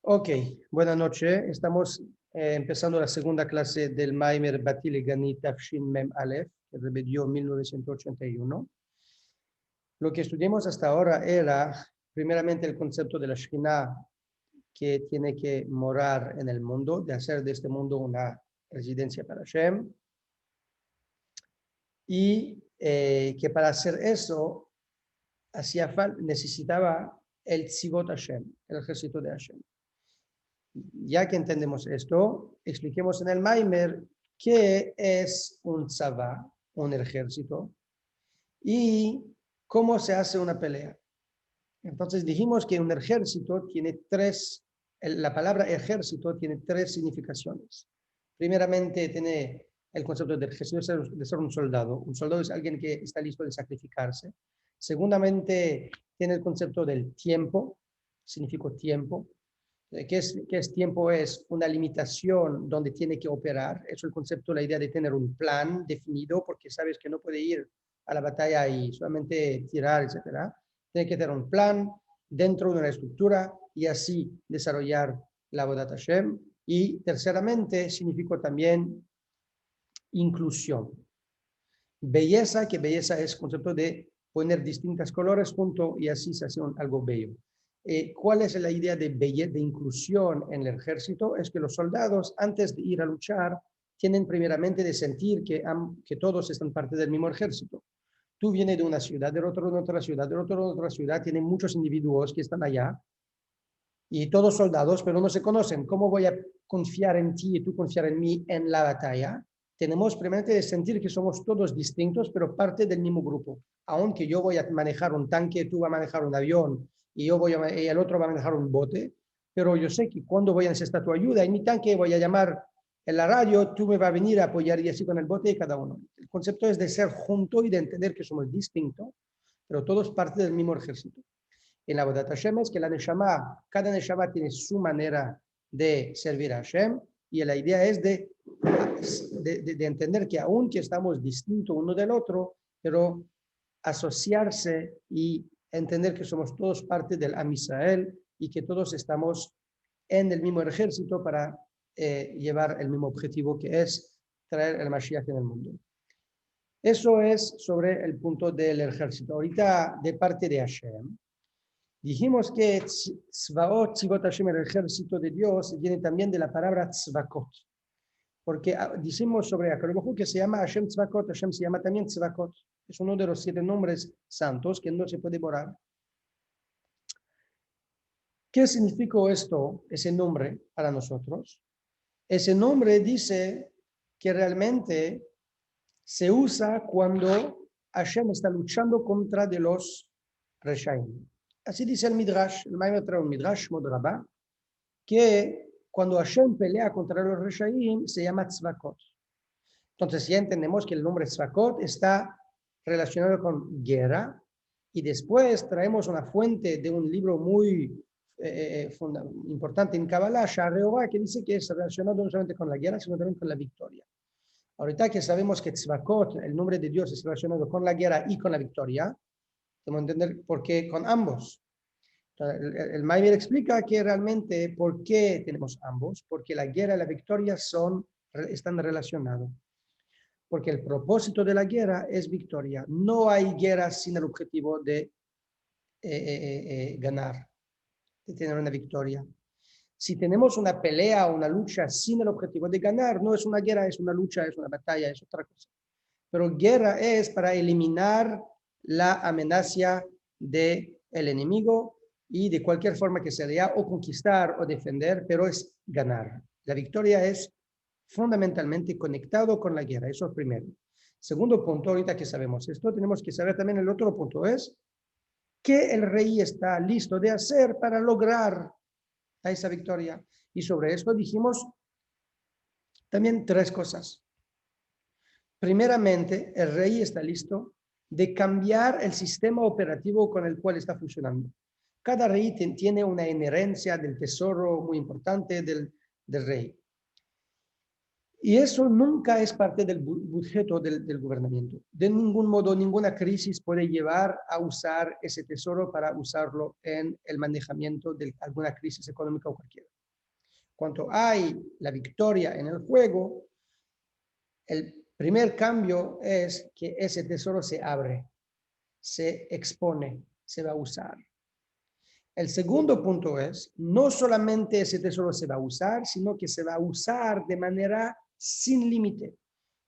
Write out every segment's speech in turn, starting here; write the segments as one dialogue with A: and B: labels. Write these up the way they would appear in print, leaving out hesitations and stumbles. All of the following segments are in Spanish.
A: Ok, buenas noches. Estamos empezando la segunda clase del Maimer Batile Gani Tafshin Mem Aleph, que rebedió en 1981. Lo que estudiamos hasta ahora era, primeramente, el concepto de la Shekhinah, que tiene que morar en el mundo, de hacer de este mundo una residencia para Hashem, y que para hacer eso necesitaba el Tzivot Hashem, el ejército de Hashem. Ya que entendemos esto, expliquemos en el Maimer qué es un tzavá, un ejército, y cómo se hace una pelea. Entonces dijimos que un ejército tiene la palabra ejército tiene tres significaciones. Primeramente tiene el concepto de ejército de ser un soldado. Un soldado es alguien que está listo de sacrificarse. Segundamente tiene el concepto del tiempo, significa tiempo. ¿Qué es tiempo? Es una limitación donde tiene que operar. Eso es el concepto, la idea de tener un plan definido, porque sabes que no puede ir a la batalla y solamente tirar, etc. Tiene que tener un plan dentro de una estructura y así desarrollar la Avodat Hashem. Y terceramente, significa también inclusión. Belleza, que belleza es el concepto de poner distintos colores juntos y así se hace algo bello. ¿Cuál es la idea de belleza, de inclusión en el ejército? Es que los soldados, antes de ir a luchar, tienen primeramente de sentir que todos están parte del mismo ejército. Tú vienes de una ciudad, del otro de otra ciudad, del otro de otra ciudad, tienen muchos individuos que están allá y todos soldados, pero no se conocen. ¿Cómo voy a confiar en ti y tú confiar en mí en la batalla? Tenemos primeramente de sentir que somos todos distintos, pero parte del mismo grupo. Aunque yo voy a manejar un tanque, tú vas a manejar un avión y el otro va a manejar un bote, pero yo sé que cuando voy a necesitar tu ayuda, en mi tanque voy a llamar en la radio, tú me vas a venir a apoyar y así con el bote de cada uno. El concepto es de ser juntos y de entender que somos distintos, pero todos parte del mismo ejército. En la Avodat Hashem es que cada Neshama tiene su manera de servir a Hashem, y la idea es de entender que aunque estamos distintos uno del otro, pero asociarse y entender que somos todos parte del Am Israel y que todos estamos en el mismo ejército para llevar el mismo objetivo, que es traer el Mashiach en el mundo. Eso es sobre el punto del ejército. Ahorita, de parte de Hashem, dijimos que Tzvaot, Tzivot Hashem, el ejército de Dios, viene también de la palabra Tzvakot. Porque decimos sobre Akadosh Baruj Hu que se llama Hashem Tzvakot, Hashem se llama también Tzvakot. Es uno de los 7 nombres santos que no se puede borrar. ¿Qué significa esto, ese nombre para nosotros? Ese nombre dice que realmente se usa cuando Hashem está luchando contra de los Reshaim. Así dice el Midrash, el Maimer trae un Midrash, Modrabá, que cuando Hashem pelea contra los Reshaim se llama Tzvakot. Entonces ya entendemos que el nombre Tzvakot está relacionado con guerra, y después traemos una fuente de un libro muy importante en Kabbalah, Sha'ar, que dice que es relacionado no solamente con la guerra, sino también con la victoria. Ahorita que sabemos que Tzvakot, el nombre de Dios, es relacionado con la guerra y con la victoria, tenemos que entender por qué con ambos. El Maimer explica que realmente por qué tenemos ambos, porque la guerra y la victoria están relacionados. Porque el propósito de la guerra es victoria. No hay guerra sin el objetivo de ganar, de tener una victoria. Si tenemos una pelea o una lucha sin el objetivo de ganar, no es una guerra, es una lucha, es una batalla, es otra cosa. Pero guerra es para eliminar la amenaza del enemigo y de cualquier forma que sea, o conquistar o defender, pero es ganar. La victoria es fundamentalmente conectado con la guerra, eso es primero. Segundo punto, ahorita que sabemos esto, tenemos que saber también el otro punto, es qué el rey está listo de hacer para lograr esa victoria. Y sobre esto dijimos también 3 cosas. Primeramente, el rey está listo de cambiar el sistema operativo con el cual está funcionando. Cada rey tiene una inherencia del tesoro muy importante del rey. Y eso nunca es parte del budjeto del gobernamiento. De ningún modo, ninguna crisis puede llevar a usar ese tesoro para usarlo en el manejamiento de alguna crisis económica o cualquiera. Cuando hay la victoria en el juego, el primer cambio es que ese tesoro se abre, se expone, se va a usar. El segundo punto es, no solamente ese tesoro se va a usar, sino que se va a usar de manera sin límite.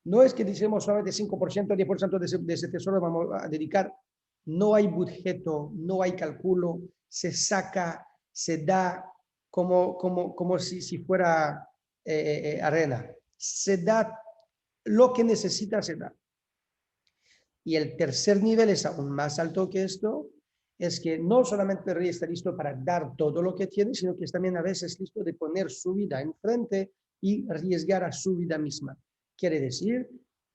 A: No es que decimos solamente 5%, 10% de ese tesoro vamos a dedicar. No hay budgeto, no hay cálculo, se saca, se da como si fuera arena. Se da lo que necesita, se da. Y el tercer nivel es aún más alto que esto, es que no solamente el rey está listo para dar todo lo que tiene, sino que es también a veces listo de poner su vida enfrente y arriesgar a su vida misma. Quiere decir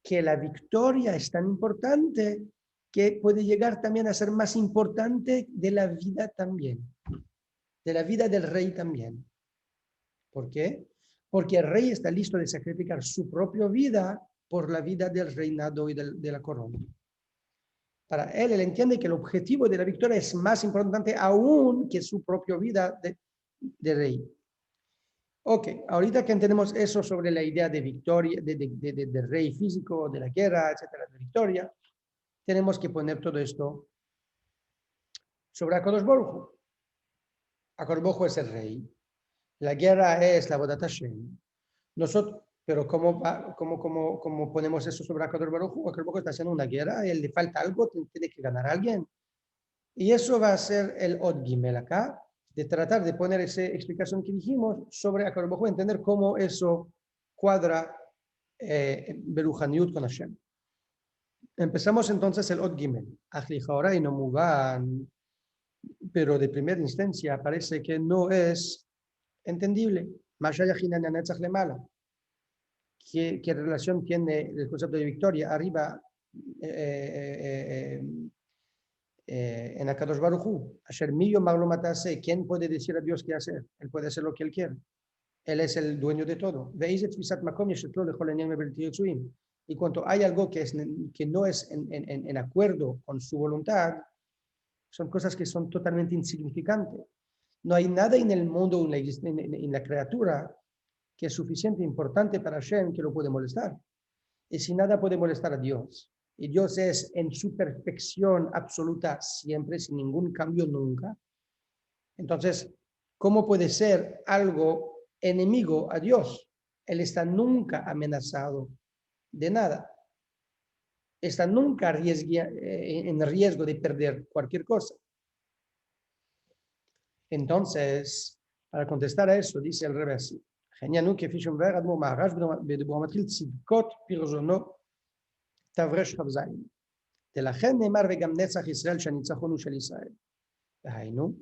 A: que la victoria es tan importante que puede llegar también a ser más importante de la vida también, de la vida del rey también. ¿Por qué? Porque el rey está listo de sacrificar su propia vida por la vida del reinado y de la corona. Para él entiende que el objetivo de la victoria es más importante aún que su propia vida de rey. Ok, ahorita que entendemos eso sobre la idea de victoria, de rey físico, de la guerra, etcétera, de victoria, tenemos que poner todo esto sobre Akadosh Baruj Hu. Akadosh Baruj Hu es el rey. La guerra es la Avodat Hashem. Nosotros, pero ¿cómo ponemos eso sobre Akadosh Baruj Hu? Akadosh Baruj Hu está haciendo una guerra, y él le falta algo, tiene que ganar a alguien. Y eso va a ser el Od Gimel acá, de tratar de poner esa explicación que dijimos sobre Akadosh Baruj Hu, entender cómo eso cuadra Beruchaniut con Hashem. Empezamos entonces el Od Gimel. Ahora y no Mugan, pero de primera instancia parece que no es entendible. ¿Qué relación tiene el concepto de victoria arriba en Akadosh Baruj Hu? Asher millo maglo matase. ¿Quién puede decir a Dios qué hacer? Él puede hacer lo que él quiere. Él es el dueño de todo. Y cuando hay algo que no es en acuerdo con su voluntad, son cosas que son totalmente insignificantes. No hay nada en el mundo, en la criatura, que es suficiente importante para Hashem que lo puede molestar. Y si nada puede molestar a Dios, y Dios es en su perfección absoluta siempre, sin ningún cambio nunca, entonces, ¿cómo puede ser algo enemigo a Dios? Él está nunca amenazado de nada. Está nunca en riesgo de perder cualquier cosa. Entonces, para contestar a eso, dice el Rebbe así. העניין כפי שמבאר אדמו"ר מהר"ש בדיבור המתחיל צדקות פרזונו תר"ש כ"ז. ולכן נאמר וגם נצח ישראל שהניצחון הוא של ישראל. דהיינו,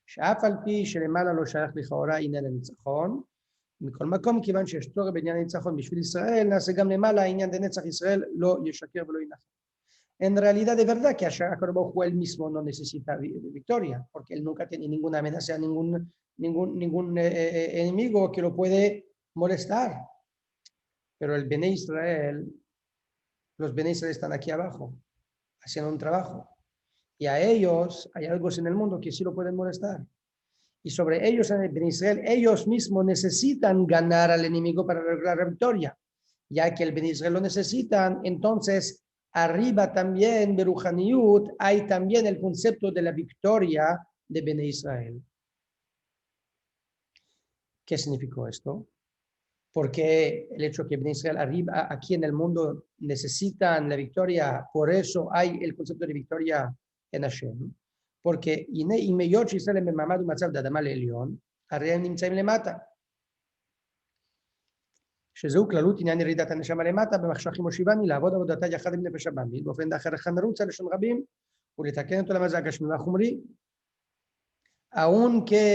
A: שאף על פי שלמעלה לא שייך לכאורה עניין הניצחון, מכל מקום כיוון שיש צורך בעניין הניצחון בשביל ישראל, נעשה גם למעלה העניין דנצח ישראל לא ישקר ולא ינחם. En realidad, de verdad que Akadosh Baruj Hu él mismo no necesita victoria, porque él nunca tiene ninguna amenaza, ningún enemigo que lo puede molestar. Pero el Bene Israel, los Bene Israel están aquí abajo, haciendo un trabajo. Y a ellos hay algo en el mundo que sí lo pueden molestar. Y sobre ellos, en el Bene Israel, ellos mismos necesitan ganar al enemigo para lograr la victoria. Ya que el Bene Israel lo necesitan, entonces arriba también, Beruchaniut, hay también el concepto de la victoria de Bene Israel. ¿Qué significó esto? Porque el hecho que Bene Israel arriba, aquí en el mundo, necesitan la victoria, por eso hay el concepto de victoria en Hashem. Porque אם היות שישראל הם במעמד ומצב דאדמה לעליון, הרי הם נמצאים למטה. שזהו כללות עניין ירידת הנשמה למטה במחשכים מושיבני לעבוד עבודתה יחד עם נפש הבאמית באופן אחר אחד נרוץ על לשון רבים ולתקן אותו למזג הגשמי והחומרי. Aunque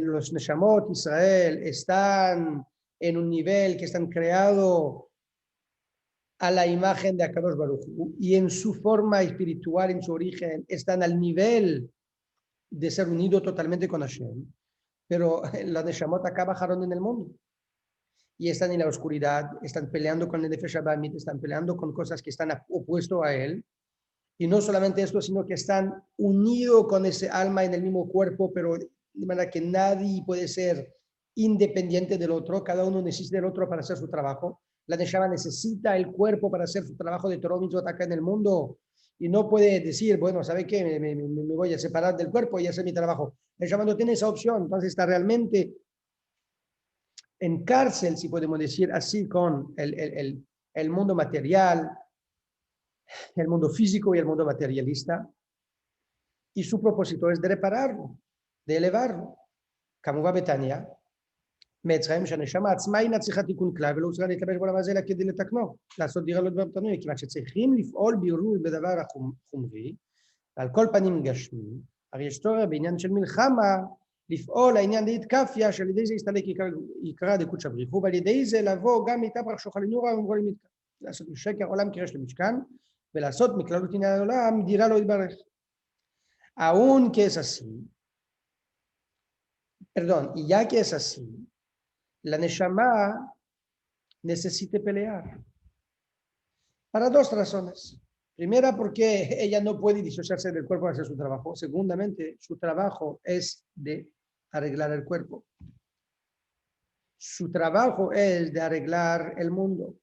A: los neshamot Israel están en un nivel que están creados a la imagen de Akadosh Baruj Hu y en su forma espiritual, en su origen, están al nivel de ser unidos totalmente con Hashem, pero la neshamot acá bajaron en el mundo. y están en la oscuridad, están peleando con el Nefesh Abamit, están peleando con cosas que están opuestos a él. Y no solamente esto, sino que están unidos con ese alma en el mismo cuerpo, pero de manera que nadie puede ser independiente del otro, cada uno necesita del otro para hacer su trabajo. La Neshama necesita el cuerpo para hacer su trabajo de Torah Mitzvot acá en el mundo y no puede decir, bueno, ¿sabe qué? Me voy a separar del cuerpo y hacer mi trabajo. La Neshama no tiene esa opción, entonces está realmente en cárcel, si podemos decir así, con el mundo material, el mundo físico y el mundo materialista, y su propósito es de repararlo, de elevarlo. כמובן בתניא, מצרים שהנשמה עצמה אינה צריכה תיקון כלל ולא צריכה להתלבש בעולם הזה אלא כדי לתקנו, לעשות דירה לא דבר תנוי, כיוון שצריכים לפעול בירור בדבר החומרי, ועל כל פנים גשמי, הרי יש צורך בעניין של מלחמה, לפעול העניין להתקפיה, שעל ידי זה יסתלק עיקרא דקודשא בריך הוא, ועל ידי זה לבוא גם מתברח שוחל נורא ומברוא למתקן, לעשות משקר עולם קרש למשכן, ולעשות מכללות עניין העולם דירה לא יתברך. Aunque es así, perdón, y ya que es así, la Neshama necesita pelear. Para dos razones. Primera, porque ella no puede disociarse del cuerpo para hacer su trabajo. Segundamente, su trabajo es de arreglar el cuerpo. Su trabajo es de arreglar el mundo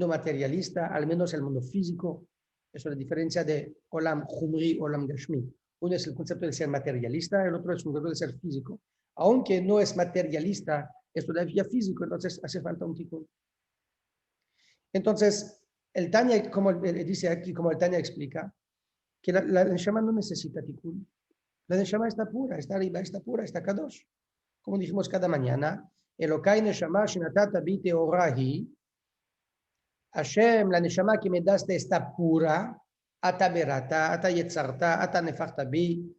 A: materialista, al menos el mundo físico. Eso es la diferencia de Olam Humri, Olam Gashmi. Uno es el concepto de ser materialista, el otro es un concepto de ser físico. Aunque no es materialista, es todavía físico, entonces hace falta un tikkun. Entonces, el Tanya, como dice aquí, como el Tanya explica, que la Neshama no necesita tikkun. La Neshama está pura, está arriba, está pura, está kadosh. Como dijimos cada mañana, Elokai Neshama Shinatata Bite Orahi, Hashem, la Neshama que me daste está pura, Ata Berata, Ata Yetzarta, Ata Nefachta Bi.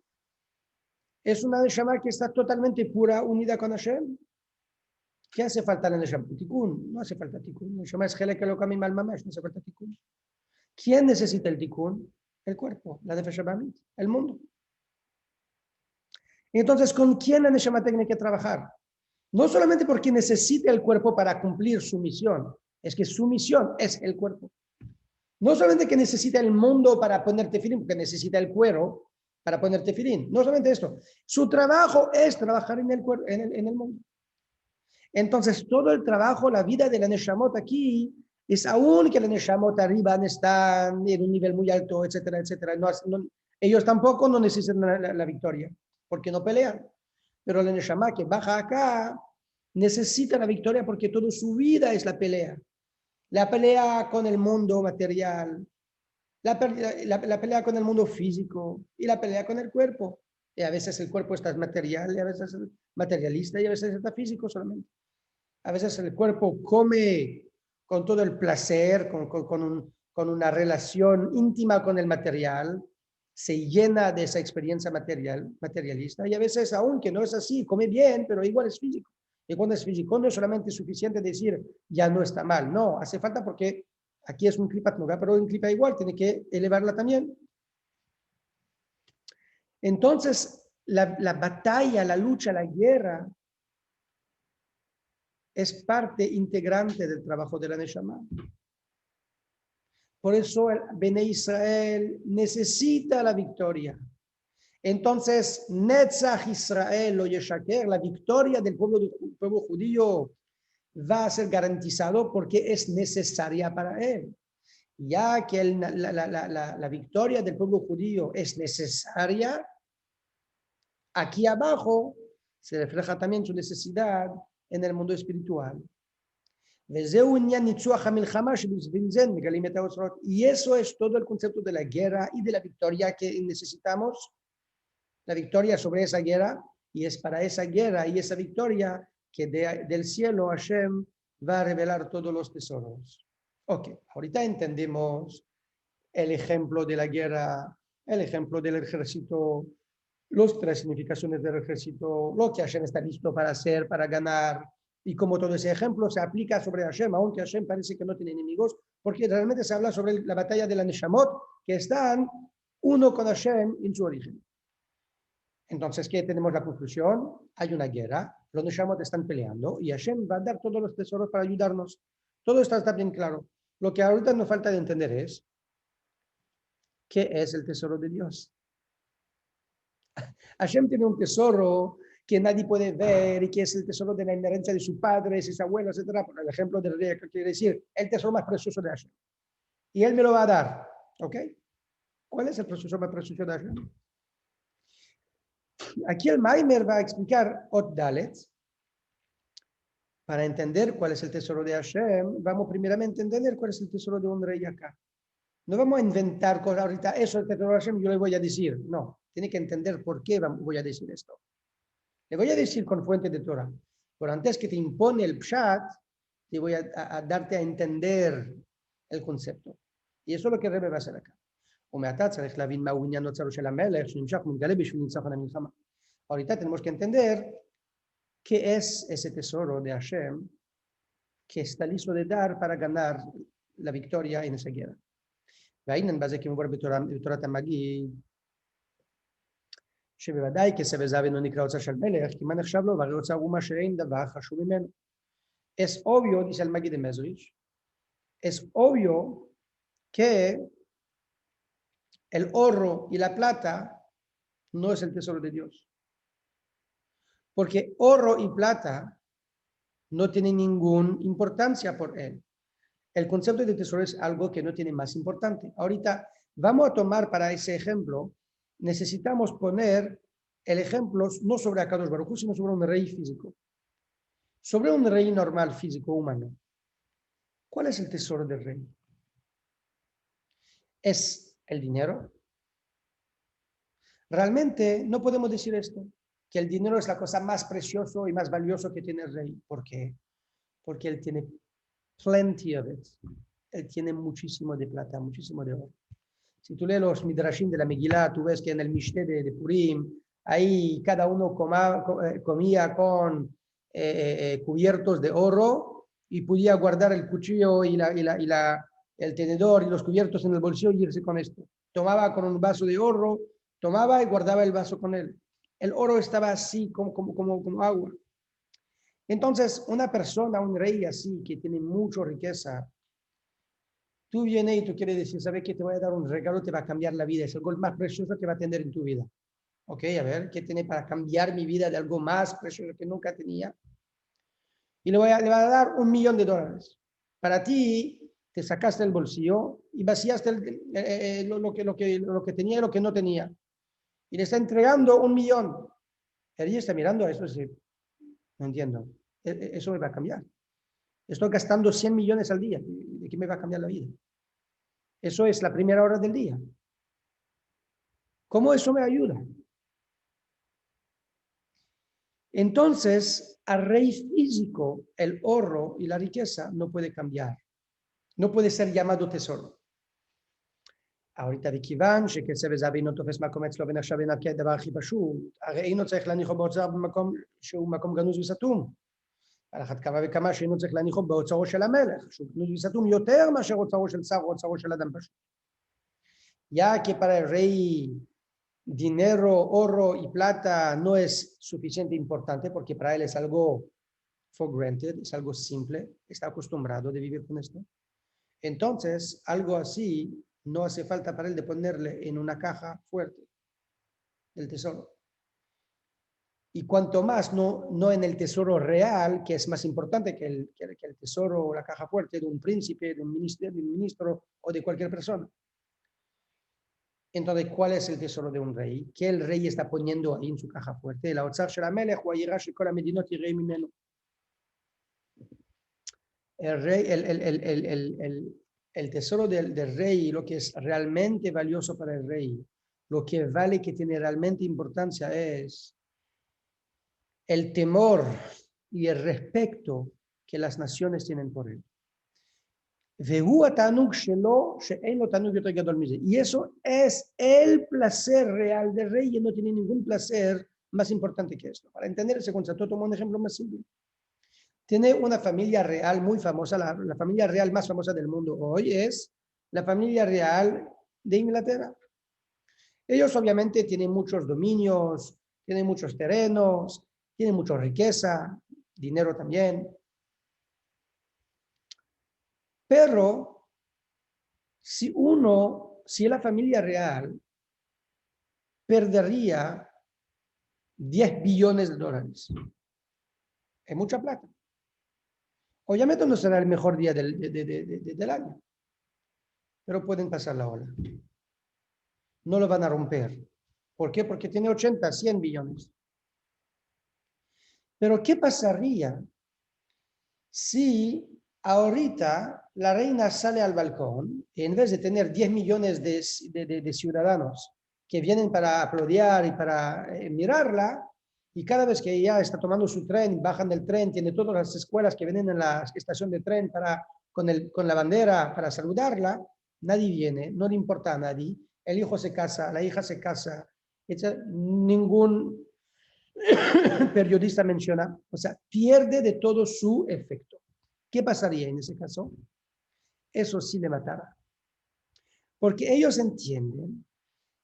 A: Es una Neshama que está totalmente pura, unida con Hashem. ¿Qué hace falta la Neshama? Tikkun. No hace falta Tikkun. La Neshama es Helek Elokam al Mamash, no hace falta Tikkun. ¿Quién necesita el Tikkun? El cuerpo, la Nefesh Abamit, el mundo. Entonces, ¿con quién la Neshama tiene que trabajar? No solamente porque necesita el cuerpo para cumplir su misión, es que su misión es el cuerpo. No solamente que necesita el mundo para poner tefilín, porque necesita el cuero para poner tefilín. No solamente esto. Su trabajo es trabajar en el cuerpo, en el mundo. Entonces, todo el trabajo, la vida de la Neshamot aquí, es aún que la Neshamot arriba están en un nivel muy alto, etcétera, etcétera. Ellos tampoco no necesitan la victoria, porque no pelean. Pero la Neshama que baja acá necesita la victoria porque toda su vida es la pelea. La pelea con el mundo material, la pelea con el mundo físico y la pelea con el cuerpo. Y a veces el cuerpo está material, y a veces es materialista, y a veces está físico solamente. A veces el cuerpo come con todo el placer, con una relación íntima con el material, se llena de esa experiencia materialista, y a veces, aunque no es así, come bien, pero igual es físico. Y cuando es físico, no es solamente suficiente decir, ya no está mal, no, hace falta porque aquí es un klipat nuga, pero un klipa igual, tiene que elevarla también. Entonces, la batalla, la lucha, la guerra, es parte integrante del trabajo de la Neshama. Por eso el Bene Israel necesita la victoria. Entonces, Netzach Israel lo Yeshaker, la victoria del pueblo judío va a ser garantizado porque es necesaria para él. Ya que la victoria del pueblo judío es necesaria, aquí abajo se refleja también su necesidad en el mundo espiritual. Y eso es todo el concepto de la guerra y de la victoria que necesitamos. La victoria sobre esa guerra, y es para esa guerra y esa victoria que del cielo Hashem va a revelar todos los tesoros. Ok, ahorita entendemos el ejemplo de la guerra, el ejemplo del ejército, las tres significaciones del ejército, lo que Hashem está listo para hacer, para ganar, y como todo ese ejemplo se aplica sobre Hashem, aunque Hashem parece que no tiene enemigos, porque realmente se habla sobre la batalla de la Neshamot, que están uno con Hashem en su origen. Entonces, ¿qué tenemos la conclusión? Hay una guerra, los Neshamot están peleando y Hashem va a dar todos los tesoros para ayudarnos. Todo esto está bien claro. Lo que ahorita nos falta de entender es qué es el tesoro de Dios. Hashem tiene un tesoro que nadie puede ver y que es el tesoro de la inherencia de sus padres, sus abuelos, etc. Por el ejemplo del rey, que quiere decir el tesoro más precioso de Hashem. Y él me lo va a dar. ¿Ok? ¿Cuál es el tesoro más precioso de Hashem? Aquí el Maimer va a explicar Ot Dalet. Para entender cuál es el tesoro de Hashem, vamos primeramente a entender cuál es el tesoro de un rey acá. No vamos a inventar cosas ahorita, eso es el tesoro de Hashem, yo le voy a decir. No, tiene que entender por qué voy a decir esto. Le voy a decir con fuente de Torah. Pero antes que te impone el pshat, te voy a darte a entender el concepto. Y eso es lo que Rebbe va a hacer acá. Ahorita tenemos que entender qué es ese tesoro de Hashem que está listo de dar para ganar la victoria en esa guerra. והנה בזה כמובן בתורת המגיד, שבוודאי כסב וזהב אינו נקרא אוצר של מלך, כי מה נחשב לו? והרי אוצר הוא מה שאין דבר חשוב ממנו. Es obvio, dice el Magid de Mezrich, es obvio que el oro y la plata no es el tesoro de Dios. Porque oro y plata no tienen ninguna importancia por él. El concepto de tesoro es algo que no tiene más importante. Ahorita vamos a tomar para ese ejemplo, necesitamos poner el ejemplo no sobre Akadosh Baruj Hu, sino sobre un rey físico. Sobre un rey normal, físico, humano. ¿Cuál es el tesoro del rey? ¿Es el dinero? Realmente no podemos decir esto, que el dinero es la cosa más preciosa y más valiosa que tiene el rey. ¿Por qué? Porque él tiene plenty of it. Él tiene muchísimo de plata, muchísimo de oro. Si tú lees los Midrashim de la Megilá, tú ves que en el Mishneh de Purim, ahí cada uno comía con cubiertos de oro y podía guardar el cuchillo y el tenedor y los cubiertos en el bolsillo y irse con esto. Tomaba con un vaso de oro, tomaba y guardaba el vaso con él. El oro estaba así como agua. Entonces, una persona, un rey así, que tiene mucha riqueza, tú vienes y tú quieres decir, ¿sabes qué? Te voy a dar un regalo, te va a cambiar la vida. Es algo más precioso que va a tener en tu vida. Ok, a ver, ¿qué tiene para cambiar mi vida de algo más precioso que nunca tenía? Y le va a dar $1.000.000. Para ti, te sacaste el bolsillo y vaciaste lo que tenía y lo que no tenía. Y le está entregando 1.000.000. Ella está mirando a eso y dice, no entiendo, eso me va a cambiar. Estoy gastando 100 millones al día. ¿De qué me va a cambiar la vida? Eso es la primera hora del día. ¿Cómo eso me ayuda? Entonces, al rey físico, el oro y la riqueza no puede cambiar. No puede ser llamado tesoro. ahorita מכיוון שכסף וזהב אינו תופס מקום אצלו ונחשב אינו כדבר הכי פשוט, הרי אינו צריך להניחו באוצר במקום שהוא מקום גנוז וסתום. על אחת כמה וכמה שאינו צריך להניחו באוצרו של המלך, שהוא גנוז וסתום יותר מאשר אוצרו של שר או אוצרו של אדם פשוט. Ya que para el rey dinero, oro y plata no es suficiente importante porque para él es algo for granted, es algo simple, está acostumbrado de vivir con esto. Entonces, algo así no hace falta para él de ponerle en una caja fuerte del tesoro. Y cuanto más no en el tesoro real, que es más importante que el tesoro o la caja fuerte de un príncipe, de un ministro o de cualquier persona. Entonces, ¿cuál es el tesoro de un rey? ¿Qué el rey está poniendo ahí en su caja fuerte? La Otzar Shel HaMelech o Ayirah Shel Kol HaMedinot Yirei Mimenu. El rey, el tesoro del rey, lo que es realmente valioso para el rey, lo que vale, que tiene realmente importancia es el temor y el respeto que las naciones tienen por él. Y eso es el placer real del rey y no tiene ningún placer más importante que esto. Para entender ese concepto, tomo un ejemplo más simple. Tiene una familia real muy famosa, la familia real más famosa del mundo hoy es la familia real de Inglaterra. Ellos obviamente tienen muchos dominios, tienen muchos terrenos, tienen mucha riqueza, dinero también. Pero si la familia real perdería 10 billones de dólares, es mucha plata. Obviamente no será el mejor día del año, pero pueden pasar la ola. No lo van a romper. ¿Por qué? Porque tiene 80, 100 billones. Pero ¿qué pasaría si ahorita la reina sale al balcón y en vez de tener 10 millones de ciudadanos que vienen para aplaudir y para mirarla, y cada vez que ella está tomando su tren, bajan del tren, tiene todas las escuelas que vienen en la estación de tren con la bandera para saludarla, nadie viene, no le importa a nadie, el hijo se casa, la hija se casa, ningún periodista menciona, o sea, pierde de todo su efecto. ¿Qué pasaría en ese caso? Eso sí le matará. Porque ellos entienden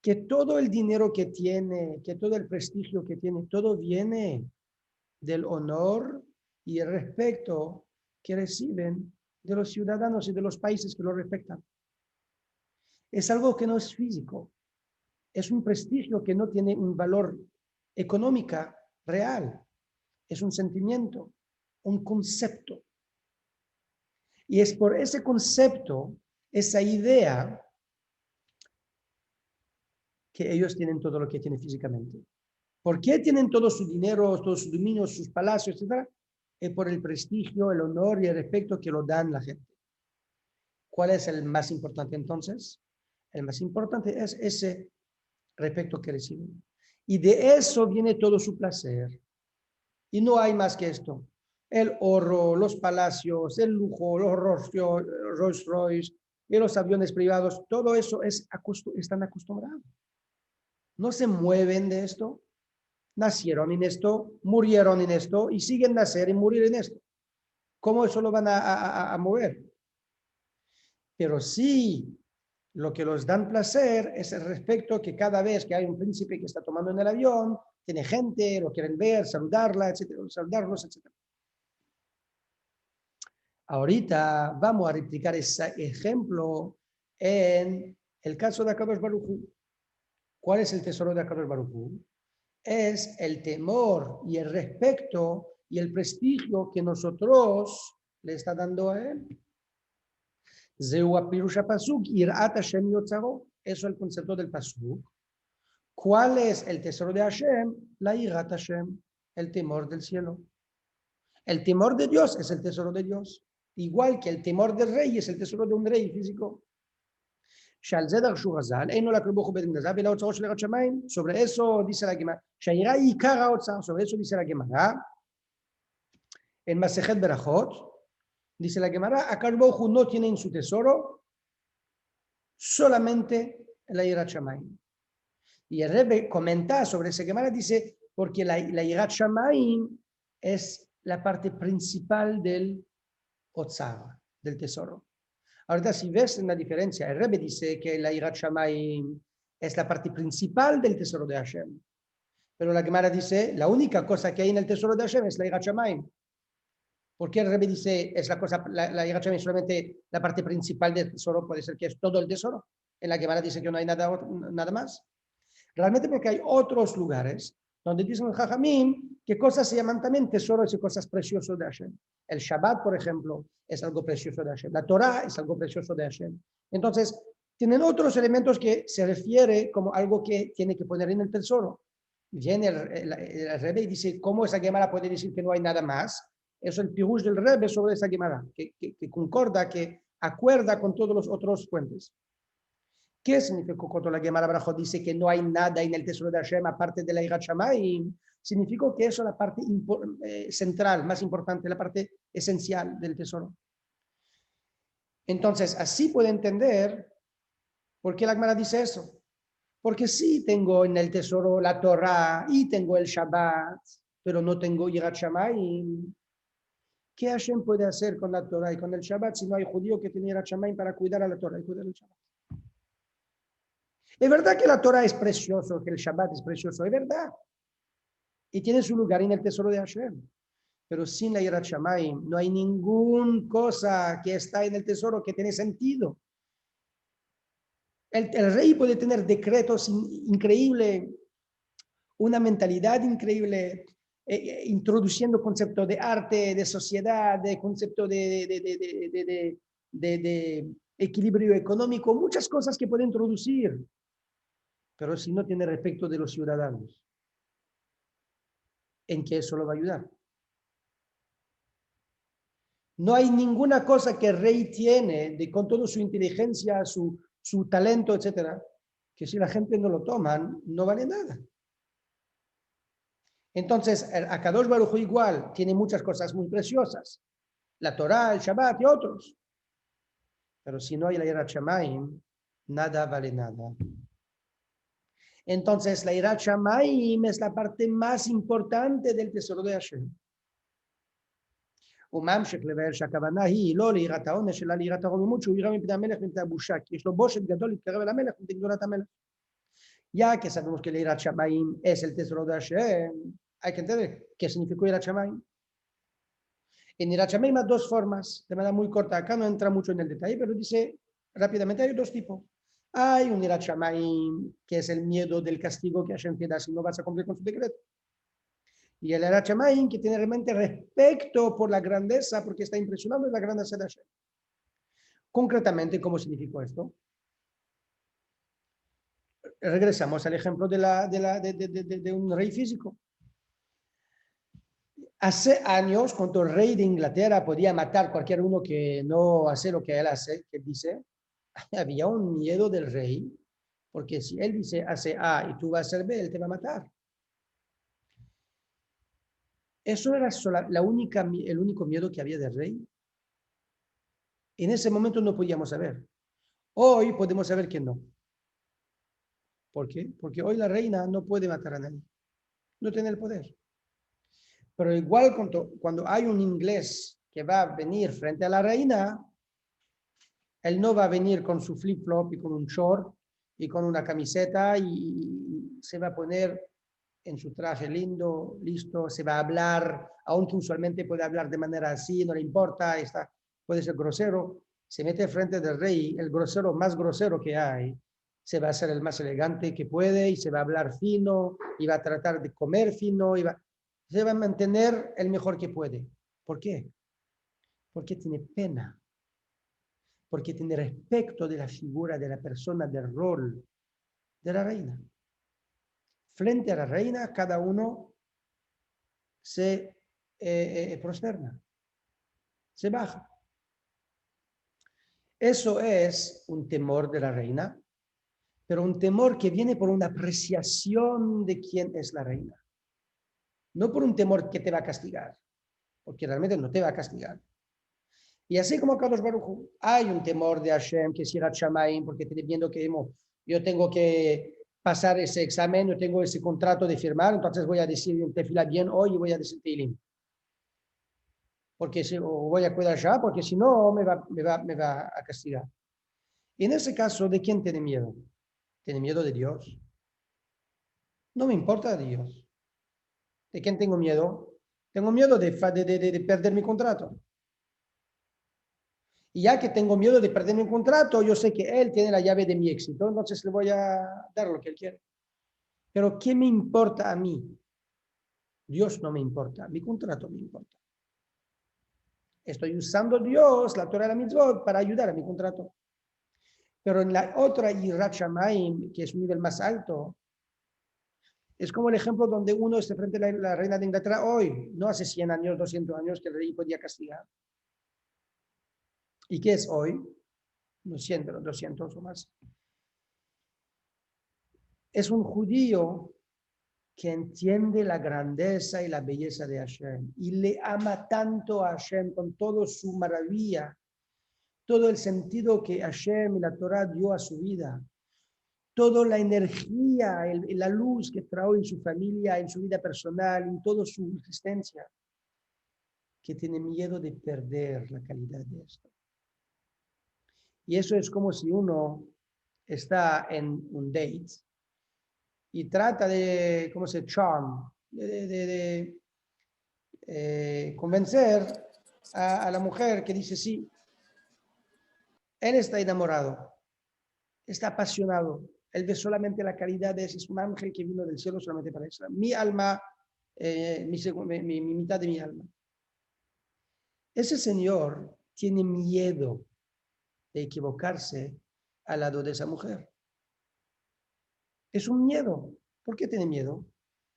A: que todo el dinero que tiene, que todo el prestigio que tiene, todo viene del honor y el respeto que reciben de los ciudadanos y de los países que lo respetan. Es algo que no es físico, es un prestigio que no tiene un valor económico real, es un sentimiento, un concepto. Y es por ese concepto, esa idea, que ellos tienen todo lo que tienen físicamente. ¿Por qué tienen todo su dinero, todos sus dominios, sus palacios, etcétera? Es por el prestigio, el honor y el respeto que lo dan la gente. ¿Cuál es el más importante entonces? El más importante es ese respeto que reciben. Y de eso viene todo su placer. Y no hay más que esto. El oro, los palacios, el lujo, los Rolls Royce y los aviones privados, todo eso están acostumbrados. No se mueven de esto. Nacieron en esto, murieron en esto y siguen nacer y morir en esto. ¿Cómo eso lo van a mover? Pero sí, lo que los dan placer es el respecto que cada vez que hay un príncipe que está tomando en el avión, tiene gente, lo quieren ver, saludarla, etcétera, saludarlos, etcétera. Ahorita vamos a replicar ese ejemplo en el caso de Akadosh Baruj Hu. ¿Cuál es el tesoro de Akadosh Baruj Hu? Es el temor y el respeto y el prestigio que nosotros le está dando a él. Eso es el concepto del pasuk. ¿Cuál es el tesoro de Hashem? La irat Hashem, el temor del cielo. El temor de Dios es el tesoro de Dios. Igual que el temor del rey es el tesoro de un rey físico. Sobre eso dice la Gemara. Sobre eso dice la Gemara. En Masejet Berajot, dice la Gemara, Akadosh Baruj Hu no tiene en su tesoro solamente la Yirat Shamayim. Y el Rebbe comenta sobre esa Gemara, dice, porque la Yirat Shamayim es la parte principal del Otzar, del tesoro. Ahorita, si ves una diferencia, el Rebbe dice que la Yirat Shamayim es la parte principal del tesoro de Hashem. Pero la Gemara dice, la única cosa que hay en el tesoro de Hashem es la Yirat Shamayim. ¿Por qué el Rebbe dice es la Yirat Shamayim solamente la parte principal del tesoro? Puede ser que es todo el tesoro. En la Gemara dice que no hay nada más. Realmente porque hay otros lugares donde dicen los Jajamim que cosas se llaman también tesoros y cosas preciosas de Hashem. El Shabbat, por ejemplo, es algo precioso de Hashem. La Torah es algo precioso de Hashem. Entonces, tienen otros elementos que se refiere como algo que tiene que poner en el tesoro. Viene el Rebbe y dice, ¿cómo esa Gemara puede decir que no hay nada más? Eso es el pirush del Rebbe sobre esa Gemara, que concorda, que acuerda con todos los otros fuentes. ¿Qué significa cuando la Gemara Berajot dice que no hay nada en el tesoro de Hashem aparte de la Yirat Shamayim? Significa que eso es la parte central, más importante, la parte esencial del tesoro. Entonces, así puede entender por qué la Gemara dice eso. Porque sí tengo en el tesoro la Torah y tengo el Shabbat, pero no tengo Yirat Shamayim. ¿Qué Hashem puede hacer con la Torah y con el Shabbat si no hay judío que tiene Yirat Shamayim para cuidar a la Torah y cuidar el Shabbat? Es verdad que la Torah es precioso, que el Shabbat es precioso, es verdad. y tiene su lugar en el tesoro de Hashem. Pero sin la Yirat Shamayim no hay ninguna cosa que está en el tesoro que tiene sentido. El rey puede tener decretos increíbles, una mentalidad increíble, introduciendo conceptos de arte, de sociedad, de concepto de equilibrio económico, muchas cosas que puede introducir. Pero si no tiene respeto de los ciudadanos, ¿en qué eso lo va a ayudar? No hay ninguna cosa que el rey tiene, con toda su inteligencia, su talento, etcétera, que si la gente no lo toman, no vale nada. Entonces, Akadosh Baruj Hu igual tiene muchas cosas muy preciosas, la Torah, el Shabbat y otros. Pero si no hay la Yirat Shamayim, nada vale nada. Entonces, la Yirat Shamayim es la parte más importante del tesoro de Hashem. וממשיך לבאר שהכוונה היא לא ליראת העונש, אלא ליראת הרוממות שהוא יראה מפני המלך ומפני הבושה, כי יש לו בושת גדול להתקרב אל המלך ומפני גדולת המלך. Ya que sabemos que la Yirat Shamayim es el tesoro de Hashem, hay que entender qué significó Yirat Shamayim. En Yirat Shamayim hay dos formas, de manera muy corta, acá no entra mucho en el detalle, pero dice rápidamente, hay dos tipos. Hay un Yirat Shamayim, que es el miedo del castigo que Hashem te da si no vas a cumplir con su decreto. Y el Yirat Shamayim, que tiene realmente respeto por la grandeza, porque está impresionado en la grandeza de Hashem. Concretamente, ¿cómo significó esto? Regresamos al ejemplo de un rey físico. Hace años, cuando el rey de Inglaterra podía matar a cualquier uno que no hace lo que él hace, que dice, había un miedo del rey, porque si él dice hace A y tú vas a hacer B, él te va a matar. Eso era el único miedo que había del rey. En ese momento no podíamos saber. Hoy podemos saber que no. ¿Por qué? Porque hoy la reina no puede matar a nadie. No tiene el poder. Pero igual cuando hay un inglés que va a venir frente a la reina, él no va a venir con su flip-flop y con un short y con una camiseta y se va a poner en su traje lindo, listo, se va a hablar, aunque usualmente puede hablar de manera así, no le importa, puede ser grosero, se mete frente del rey, el grosero más grosero que hay, se va a hacer el más elegante que puede y se va a hablar fino y va a tratar de comer fino y se va a mantener el mejor que puede. ¿Por qué? Porque tiene pena, porque tiene respeto de la figura de la persona, del rol de la reina. Frente a la reina, cada uno se prosterna, se baja. Eso es un temor de la reina, pero un temor que viene por una apreciación de quién es la reina. No por un temor que te va a castigar, porque realmente no te va a castigar. Y así como Kadosh Baruj Hu, hay un temor de Hashem, que es Yirat Shamayim, porque estoy viendo que yo tengo que pasar ese examen, yo tengo ese contrato de firmar, entonces voy a decir tefila bien hoy y voy a decir Teilim. Porque voy a cuidar ya, porque si no me va a castigar. Y en ese caso, ¿de quién tiene miedo? ¿Tiene miedo de Dios? No me importa de Dios. ¿De quién tengo miedo? Tengo miedo de perder mi contrato. Y ya que tengo miedo de perder mi contrato, yo sé que Él tiene la llave de mi éxito, entonces le voy a dar lo que Él quiere. Pero ¿qué me importa a mí? Dios no me importa, mi contrato me importa. Estoy usando Dios, la Torah y la Mitzvot, para ayudar a mi contrato. Pero en la otra Yirat Shamayim, que es un nivel más alto, es como el ejemplo donde uno está frente a la reina de Inglaterra hoy, no hace 100 años, 200 años que el rey podía castigar. ¿Y qué es hoy? 200 o más. Es un judío que entiende la grandeza y la belleza de Hashem y le ama tanto a Hashem con toda su maravilla, todo el sentido que Hashem y la Torah dio a su vida, toda la energía, la luz que trajo en su familia, en su vida personal, en toda su existencia, que tiene miedo de perder la calidad de esto. Y eso es como si uno está en un date y trata de, ¿cómo se charm? convencer a la mujer que dice sí, él está enamorado, está apasionado, él ve solamente la calidad de ese, es un ángel que vino del cielo solamente para eso. Mi alma, mi mitad de mi alma. Ese señor tiene miedo de equivocarse al lado de esa mujer. Es un miedo. ¿Por qué tiene miedo?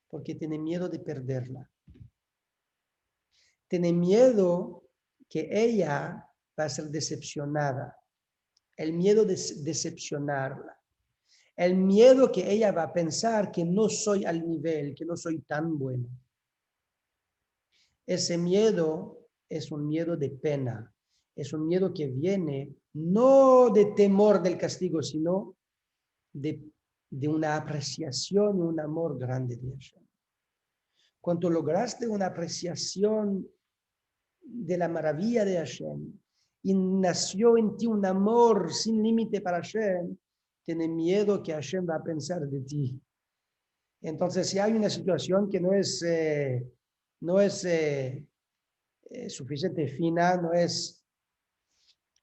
A: Porque tiene miedo de perderla. Tiene miedo que ella va a ser decepcionada. El miedo de decepcionarla. El miedo que ella va a pensar que no soy al nivel, que no soy tan bueno. Ese miedo es un miedo de pena. Es un miedo que viene no de temor del castigo, sino de una apreciación y un amor grande de Hashem. Cuando lograste una apreciación de la maravilla de Hashem y nació en ti un amor sin límite para Hashem, tiene miedo que Hashem va a pensar de ti. Entonces, si hay una situación que no es suficiente fina, no es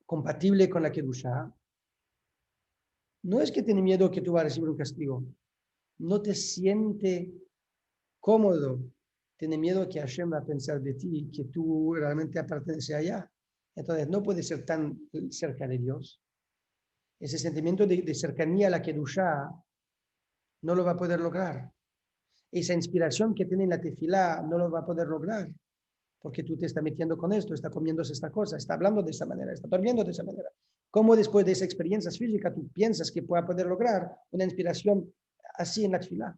A: compatible con la Kedushá, no es que tiene miedo que tú vas a recibir un castigo, no te siente cómodo, tiene miedo que Hashem va a pensar de ti, que tú realmente perteneces allá. Entonces no puede ser tan cerca de Dios. Ese sentimiento de cercanía a la Kedushá no lo va a poder lograr. Esa inspiración que tiene en la tefilá no lo va a poder lograr. Porque tú te estás metiendo con esto, está comiéndose esta cosa, está hablando de esta manera, está durmiendo de esa manera. ¿Cómo después de esa experiencia física tú piensas que pueda poder lograr una inspiración así en la tefilá?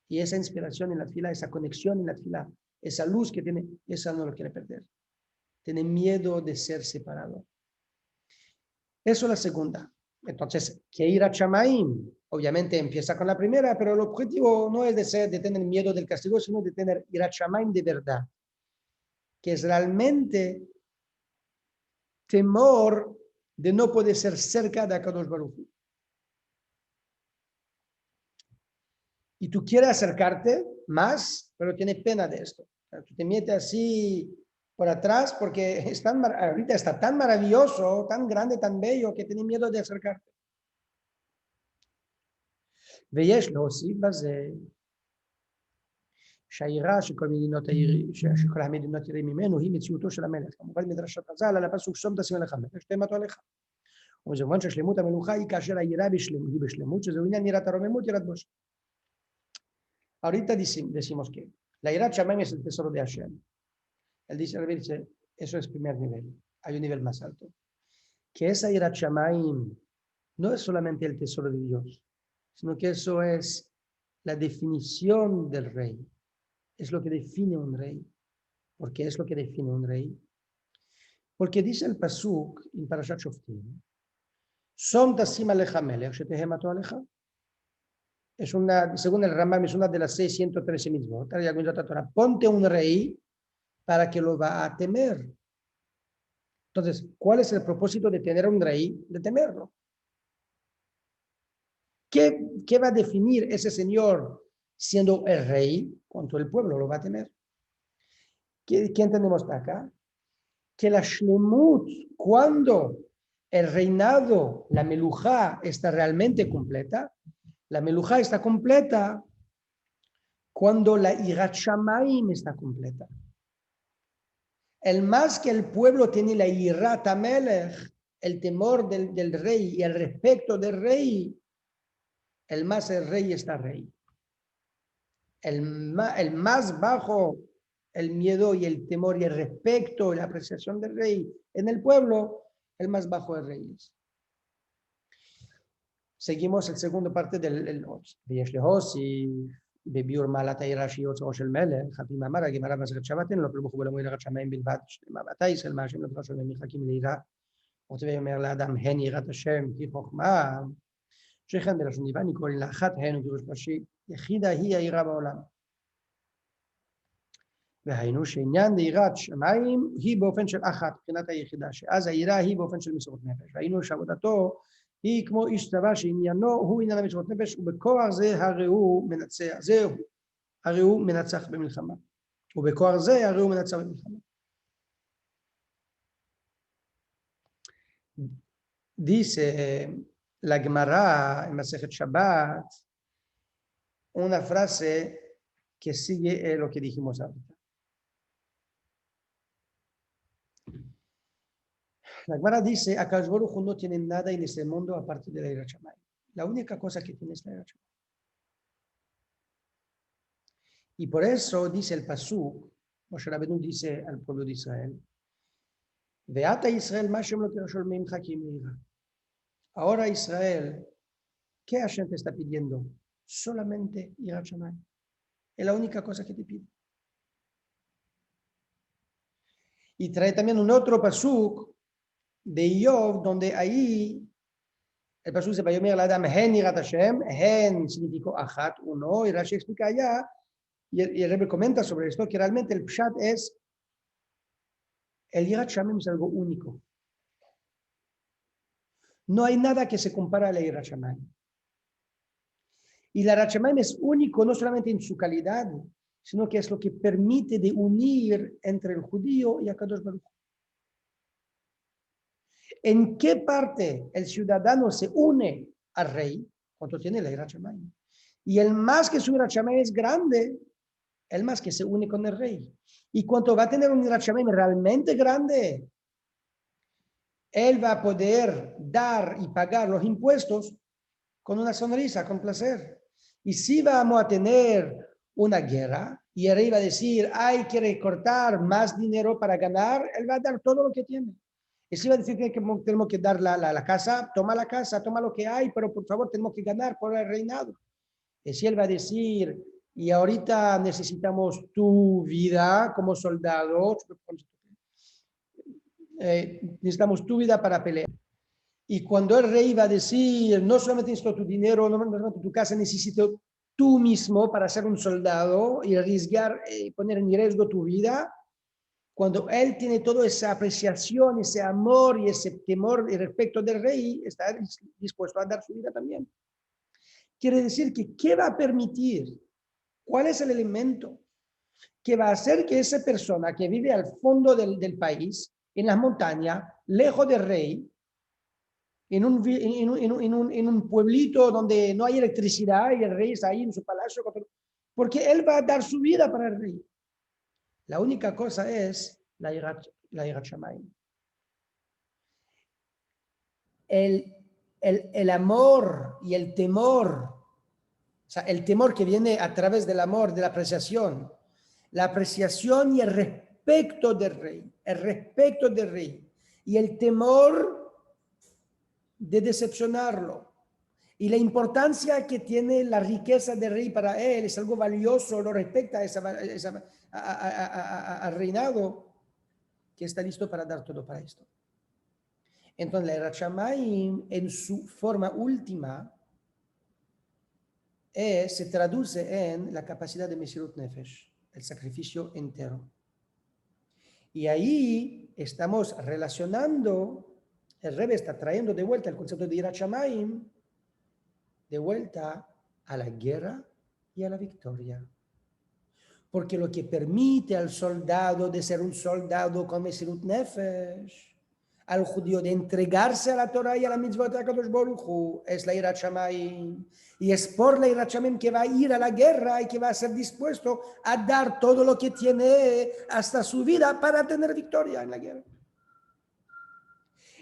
A: Y esa inspiración en la tefilá, esa conexión en la tefilá, esa luz que tiene, esa no lo quiere perder. Tiene miedo de ser separado. Eso es la segunda. Entonces, que ir a Chamaim, obviamente empieza con la primera, pero el objetivo no es de tener miedo del castigo, sino de tener ir a Chamaim de verdad, que es realmente temor de no poder ser cerca de Akadosh Baruj Hu. Y tú quieres acercarte más, pero tienes pena de esto. O sea, tú te metes así por atrás porque ahorita está tan maravilloso, tan grande, tan bello, que tienes miedo de acercarte. ויש להוסיף בזה שהיראה שכל המדינות יראים ממנו היא מציאותו של המלך. כמובן מדרשת חז"ל על הפסוק שום תשים עליך מלך שתימתו עליך. ובזמן ששלמות המלוכה היא כאשר היראה היא בשלמות, שזהו עניין יראת הרוממות יראת בושה. Ahorita decimos que la Yirat Shamayim es el tesoro de Hashem. Él dice, eso es primer nivel. Hay un nivel más alto. Que esa Yirat Shamayim no es solamente el tesoro de Dios, sino que eso es la definición del rey. Es lo que define un rey. ¿Por qué es lo que define un rey? Porque dice el Pasuk en Parashat Shoftim, Som tasim alecha melech shetehem ato alecha. Es una, según el Rambam, es una de las 613 mitzvot. Ponte un rey para que lo va a temer. Entonces, ¿cuál es el propósito de tener un rey? De temerlo. ¿Qué va a definir ese señor siendo el rey? Cuando el pueblo lo va a temer. ¿Qué entendemos acá? Que la shlemut, cuando el reinado, la melujá, está realmente completa, la melujá está completa cuando la Yirat Shamayim está completa. El más que el pueblo tiene la Yirat HaMelech, el temor del rey y el respeto del rey, el más el rey está rey. El más bajo el miedo y el temor y el respeto y la apreciación del rey en el pueblo, el más bajo el rey es. Seguimos el segundo parte del 8. בביאור מעלת היראה שהיא הוצאו של מלך, על פי מאמר הגמרא במסכת שבת, לא כלום מכובד למועד יראת שמיים בלבד, מתי ישראל מהשם לדבר שלהם מחכים ליראה, וכתבי אומר לאדם, הן יראת השם, כי חוכמה, שכן בלשון דיבני קוראים לאחת הן ופירוש רש"י, יחידה היא היראה בעולם. והיינו שעניין ליראת שמיים היא באופן של אחת, מבחינת היחידה, שאז היראה היא באופן של מסירות נפש, והיינו שעבודתו היא כמו איש צבא שעניינו הוא עניין המצוות נפש, ובכוח זה הרי הוא מנצח, זהו. הרי הוא מנצח במלחמה. ובכוח זה הרי הוא מנצח במלחמה. Dice la Gemara en Masechet Shabbat una frase que sigue lo que dijimos ahorita. La Gemara dice, Akadosh Baruj Hu no tiene nada en este mundo aparte de la Yirat Shamayim. La única cosa que tiene es la Yirat Shamayim. Y por eso dice el Pasuk, Moshe Rabbeinu dice al pueblo de Israel, Veata Israel, Mashem lo tirashol meimcha ki meira. Ahora Israel, ¿qué Hashem te está pidiendo? Solamente Yirat Shamayim. Es la única cosa que te pide. Y trae también un otro pasuk de Job, donde ahí el pasuk se va a llamar la Adam, Hen Yirat Hashem, Hen significó Achat, uno, y Rashi explica allá, y el Rebbe comenta sobre esto, que realmente el Pshat es, el Yirat Shamayim es algo único. No hay nada que se compara a la Yirat Shamayim. Y la Yirat Shamayim es único no solamente en su calidad, sino que es lo que permite de unir entre el judío y Akadosh Baruj Hu. ¿En qué parte el ciudadano se une al rey? Cuando tiene la Yirat Shamayim. Y el más que su Yirat Shamayim es grande, el más que se une con el rey. Y cuando va a tener un Yirat Shamayim realmente grande, él va a poder dar y pagar los impuestos con una sonrisa, con placer. Y si vamos a tener una guerra y el rey va a decir, ay, quiere cortar más dinero para ganar, él va a dar todo lo que tiene. Y si va a decir que tenemos que dar la casa, toma lo que hay, pero por favor tenemos que ganar por el reinado. Y si él va a decir, y ahorita necesitamos tu vida como soldado, necesitamos tu vida para pelear. Y cuando el rey va a decir, no solamente necesito tu dinero, no solamente tu casa, necesito tú mismo para ser un soldado y arriesgar, poner en riesgo tu vida, cuando él tiene toda esa apreciación, ese amor y ese temor y respeto del rey, está dispuesto a dar su vida también. Quiere decir que, ¿qué va a permitir? ¿Cuál es el elemento que va a hacer que esa persona que vive al fondo del país, en las montañas, lejos del rey, en un pueblito donde no hay electricidad y el rey está ahí en su palacio, porque él va a dar su vida para el rey? La única cosa es la Yirat Shamayim. El amor y el temor, o sea, el temor que viene a través del amor, de la apreciación y el respeto del rey, y el temor de decepcionarlo, y la importancia que tiene la riqueza del rey para él, es algo valioso, lo respecta al reinado, que está listo para dar todo para esto. Entonces la Yirat Shamayim en su forma última se traduce en la capacidad de Mesirut Nefesh, el sacrificio entero. Y ahí estamos relacionando, el Rebbe está trayendo de vuelta el concepto de Yirat Shamayim, de vuelta a la guerra y a la victoria. Porque lo que permite al soldado de ser un soldado con Mesirut Nefesh, al judío de entregarse a la Torah y a la mitzvot de Akadosh Baruj Hu, es la Yirat Shamayim. Y es por la Yirat Shamayim que va a ir a la guerra y que va a ser dispuesto a dar todo lo que tiene hasta su vida para tener victoria en la guerra.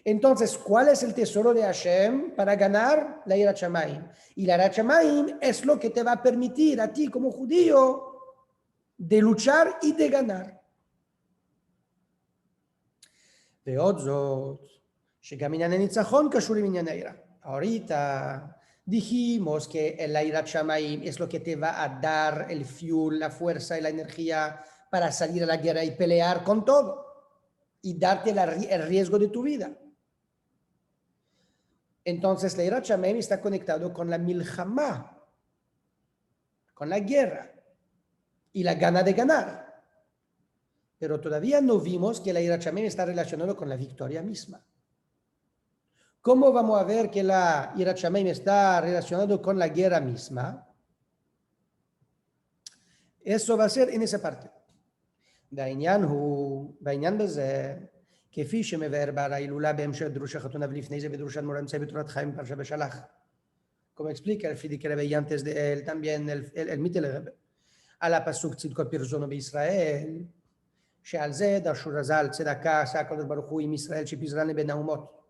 A: Entonces, ¿cuál es el tesoro de Hashem para ganar? La Yirat Shamayim. Y la Yirat Shamayim es lo que te va a permitir a ti como judío de luchar y de ganar. Ahorita dijimos que la Yirat Shamayim es lo que te va a dar el fuel, la fuerza y la energía para salir a la guerra y pelear con todo y darte el riesgo de tu vida. Entonces la Yirat Shamayim está conectado con la milhamá, con la guerra y la gana de ganar. Pero todavía no vimos que la Yirat Shamayim está relacionado con la victoria misma. ¿Cómo vamos a ver que la Yirat Shamayim está relacionado con la guerra misma? Eso va a ser en esa parte. בעניין בזה, כפי שמבאר בעל ההילולה בהמשך דרושה חתונה ולפני זה בדרושת מורה אמצעי בתורת חיים בפרשה בשלח. Como explica el Fridi Rebbe y antes de él también el Mitel Rebbe. על הפסוק צדקות פרזונו בישראל, שעל זה דרשו רז"ל צדקה עשה הקדוש ברוך הוא עם ישראל שפיזרני בין האומות.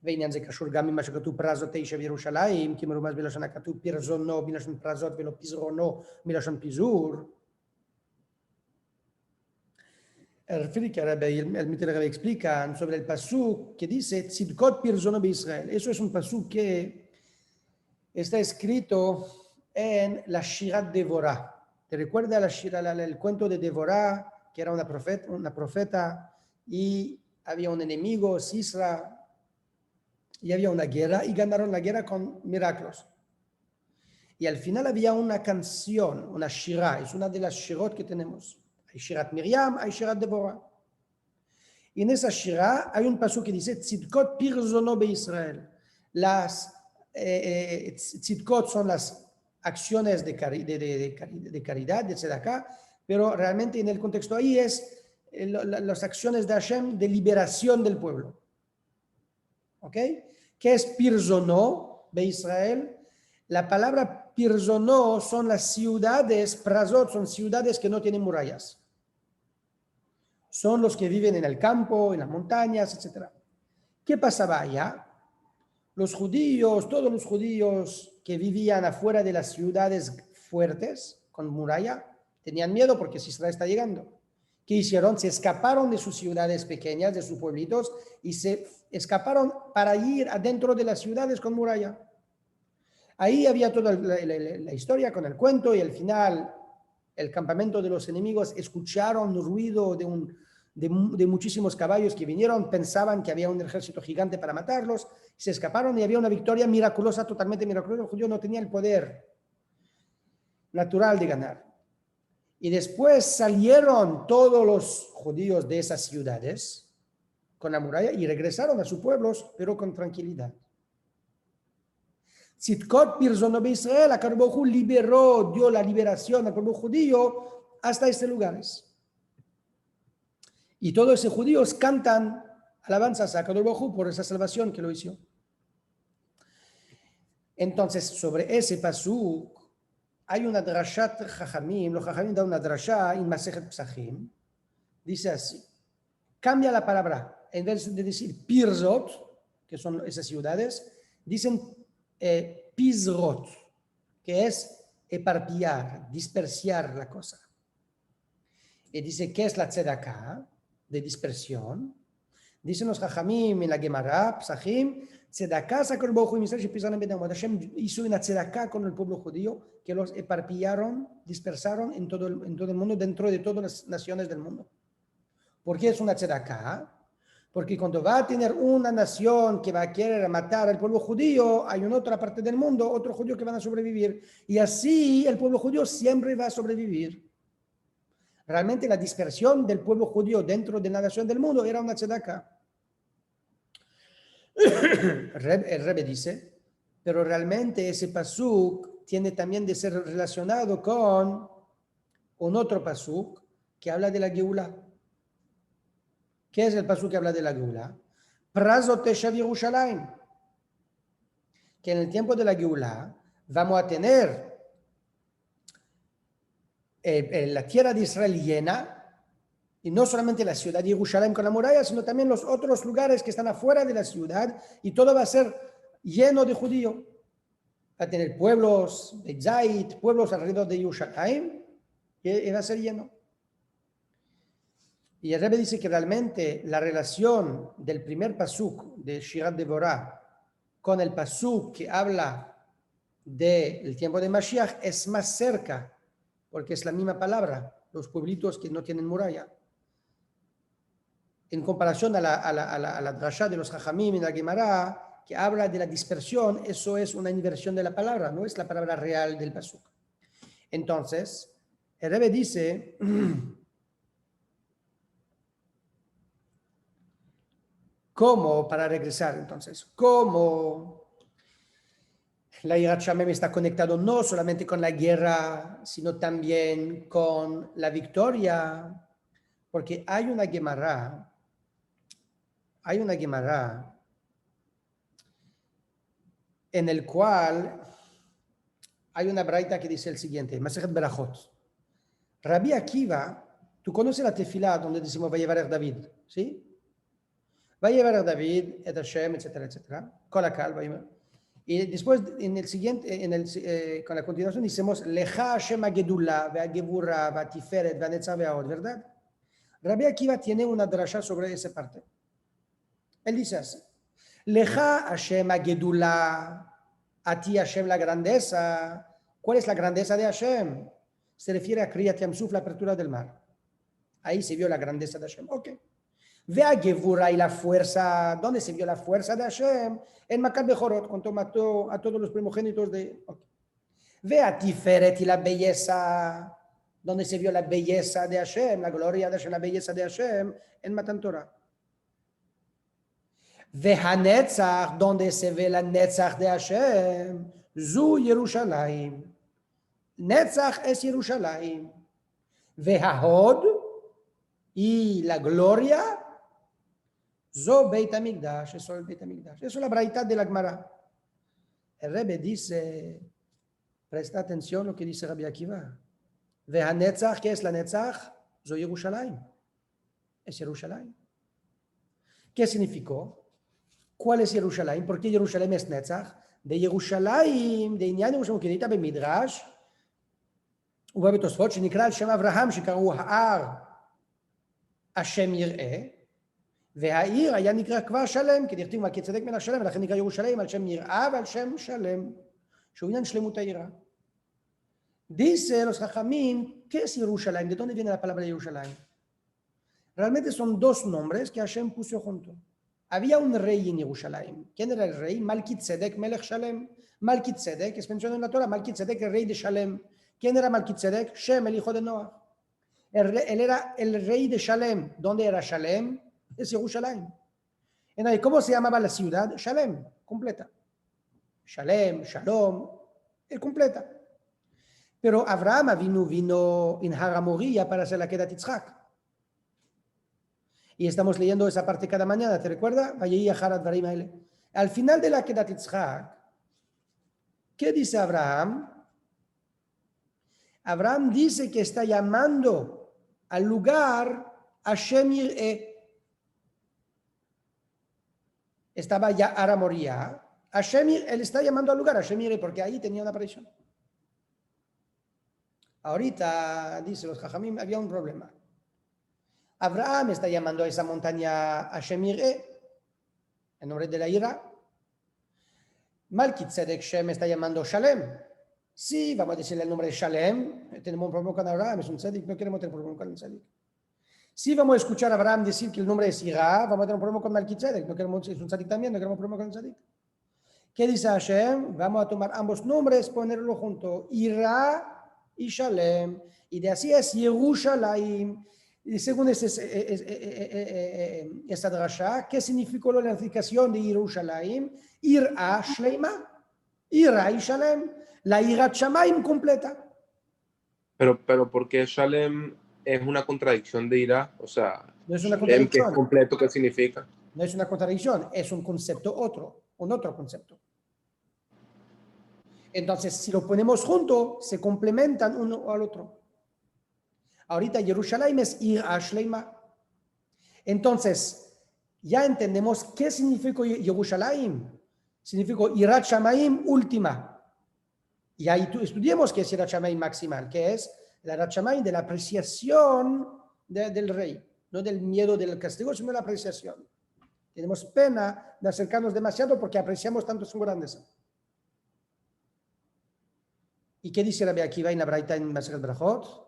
A: ועניין זה קשור גם ממה שכתוב פרזות 9 בירושלים, כי מרומז בלשון הכתוב פרזונו מלשון פרזות ולא פזרונו מלשון פיזור. El Fridi Rebbe y el Mitel Rebbe explican sobre el pasuk que dice tzidkot pirzono Israel. Eso es un pasuk que está escrito en la Shirat Devorah. ¿Te recuerda el cuento de Devorah, que era una profeta y había un enemigo, Sisra, y había una guerra y ganaron la guerra con milagros? Y al final había una canción, una Shirah, es una de las Shirot que tenemos. Hay Shirat Miriam, hay Shirat Devorah. Y en esa Shirah hay un paso que dice Tzidkot pirzono Israel. Las tzidkot son las acciones de caridad, de tzedakah, pero realmente en el contexto ahí es las acciones de Hashem de liberación del pueblo. ¿Ok? ¿Qué es pirzono de Israel? La palabra pirzono son las ciudades, prazot son ciudades que no tienen murallas. Son los que viven en el campo, en las montañas, etc. ¿Qué pasaba allá? Los judíos, todos los judíos que vivían afuera de las ciudades fuertes, con muralla, tenían miedo porque Israel está llegando. ¿Qué hicieron? Se escaparon de sus ciudades pequeñas, de sus pueblitos, y se escaparon para ir adentro de las ciudades con muralla. Ahí había toda la historia con el cuento y al final el campamento de los enemigos escucharon ruido de muchísimos caballos que vinieron, pensaban que había un ejército gigante para matarlos, se escaparon y había una victoria miraculosa, totalmente miraculosa. El judío no tenía el poder natural de ganar. Y después salieron todos los judíos de esas ciudades con la muralla y regresaron a sus pueblos, pero con tranquilidad. Tzidkot pirzono Israel, HaKadosh Baruj Hu liberó, dio la liberación al pueblo judío hasta estos lugares. Y todos esos judíos cantan alabanzas a HaKadosh Baruj Hu por esa salvación que lo hizo. Entonces, sobre ese pasuk, hay una drashat Chachamim, los Chachamim dan una drasha en Masechet Psachim, dice así, cambia la palabra, en vez de decir pirzot, que son esas ciudades, dicen pizrot, que es eparpillar, dispersiar la cosa. Y dice, ¿qué es la tzedakah? De dispersión. Dicen los Chachamim en la Gemara, Psachim, tzedakah HaKadosh Baruj Hu Israel shepizaron ben haamot. Hashem hizo una tzedakah con el pueblo judío que los eparpillaron, dispersaron en todo el mundo, dentro de todas las naciones del mundo. ¿Por qué es una tzedakah? Porque cuando va a tener una nación que va a querer matar al pueblo judío, hay en otra parte del mundo otros judíos que van a sobrevivir. Y así el pueblo judío siempre va a sobrevivir. Realmente la dispersión del pueblo judío dentro de la nación del mundo era una tzedakah. El Rebbe dice, pero realmente ese pasuk tiene también de ser relacionado con un otro pasuk que habla de la Geulá. ¿Qué es el pasuk que habla de la Geulá? Prazot teshav Yerushalayim. Que en el tiempo de la Geulá vamos a tener la tierra de Israel llena, y no solamente la ciudad de Jerusalén con la muralla, sino también los otros lugares que están afuera de la ciudad, y todo va a ser lleno de judíos. Va a tener pueblos de Zait, pueblos alrededor de Jerusalén, y va a ser lleno. Y el Rebbe dice que realmente la relación del primer pasuk de Shirat Devorah con el pasuk que habla del tiempo de Mashiach es más cerca, porque es la misma palabra, los pueblitos que no tienen muralla. En comparación a la drasha de los Chachamim en la Gemara, que habla de la dispersión, eso es una inversión de la palabra, no es la palabra real del pasuk. Entonces, el Rebbe dice, ¿cómo, para regresar entonces, cómo La Yirat Shamayim está conectado no solamente con la guerra, sino también con la victoria, porque hay una Gemara en el cual hay una braita que dice el siguiente, Masechet Berachot. Rabbi Akiva, tú conoces la tefilá donde decimos va a llevar a David, ¿sí? Va a llevar a David, et Hashem, etcétera, etcétera. Kolakal, va a llevar. Y después, en el siguiente, con la continuación, decimos Lecha Hashem Agedullah, Ve'agevura, Ve'atiferet, Ve'anetzah, Ve'aod, ¿verdad? Rabbi Akiva tiene una drasha sobre esa parte. Él dice así. Lecha Hashem Agedullah, a ti Hashem la grandeza. ¿Cuál es la grandeza de Hashem? Se refiere a Kriyat Yamsuf, la apertura del mar. Ahí se vio la grandeza de Hashem. Ok. Ve a Gevura y la fuerza. ¿Dónde se vio la fuerza de Hashem? En Makat Bechorot, cuando mató a todos los primogénitos de... Okay. Ve a Tiferet y la belleza. ¿Dónde se vio la belleza de Hashem? La gloria de Hashem, la belleza de Hashem. En Matan Torah. Ve a Netzach, donde se ve la Netzach de Hashem. Zu Yerushalayim. Netzach es Yerushalayim. Ve a Hod y la gloria. Zo Beit HaMikdash, eso es el Beit HaMikdash. Eso es la braita de la Gemara. El Rebbe dice, presta atención a lo que dice Rabbi Akiva. Ve a Netzach, ¿qué es la Netzach? Zo Yerushalayim. Es Yerushalayim. ¿Qué significó? ¿Cuál es Yerushalayim? ¿Por qué Yerushalayim es Netzach? De Yerushalayim, de Inyan Yerushalayim, que necesita במדרש, ובא בתוספות, שנקרא על שם אברהם, שקראו ההר השם יראה, והעיר היה נקרא כבר שלם, כי דכתיב מלכי צדק מלך שלם, ולכן נקרא ירושלים על שם יראה ועל שם שלם, שהוא עניין שלמות העירה. Dice los Jajamim, ¿qué es Jerusalén? ¿De dónde viene la palabra Jerusalén? Realmente son dos nombres que Hashem puso junto. Había un rey en Jerusalén. ¿Quién era el rey? Malki Tzedek Melech Shalem. Malki Tzedek, es mencionado en la Torah, Malki Tzedek, el rey de Shalem. ¿Quién era Malki Tzedek? Shem, el hijo de Noah. Él era el rey de Shalem. ¿Dónde era Shalem? Es Jerusalén. Entonces, ¿cómo se llamaba la ciudad? Shalem, completa. Shalem, Shalom, es completa. Pero Abraham vino en Har HaMoriah para hacer la Kedat Yitzhak. Y estamos leyendo esa parte cada mañana, ¿te recuerdas? Al final de la Kedat Yitzhak, ¿qué dice Abraham? Abraham dice que está llamando al lugar Hashem Yireh. Estaba ya Har HaMoriah. Hashem Yireh, él está llamando al lugar Hashem Yireh porque ahí tenía una aparición. Ahorita, dice los Jajamim, había un problema. Abraham está llamando a esa montaña Hashem Yireh, en nombre de la ira. Malki Tzedek Shem está llamando Shalem. Sí, vamos a decirle el nombre de Shalem. Tenemos un problema con Abraham, es un tzadik, no queremos tener problema con el tzadik. Sí, vamos a escuchar a Abraham decir que el nombre es Ira, vamos a tener un problema con Malki Tzedek, no queremos, es un tzadik también, no queremos problema con el tzadik. ¿Qué dice Hashem? Vamos a tomar ambos nombres, ponerlo junto, Ira y Shalem, y de así es Yerushalayim. Y según esa drasha, ¿qué significó la unificación de Yerushalayim? Ira Shleima, Ira y Shalem, la Irat Shamayim completa.
B: Pero ¿por qué Shalem es una contradicción de Ira? O sea,
A: no es una contradicción.
B: ¿Qué es completo? ¿Qué significa?
A: No es una contradicción, es un concepto un otro concepto. Entonces, si lo ponemos juntos, se complementan uno al otro. Ahorita Jerusalén es Ira Shleima. Entonces, ya entendemos qué significa Jerusalén. Significa Irat Shamayim última. Y ahí estudiemos qué es Irat Shamayim maximal, que es la Irat Shamayim de la apreciación del rey. No del miedo del castigo, sino de la apreciación. Tenemos pena de acercarnos demasiado porque apreciamos tanto su grandeza. ¿Y qué dice Rabbi Akiva en la braita en Masechet Berachot?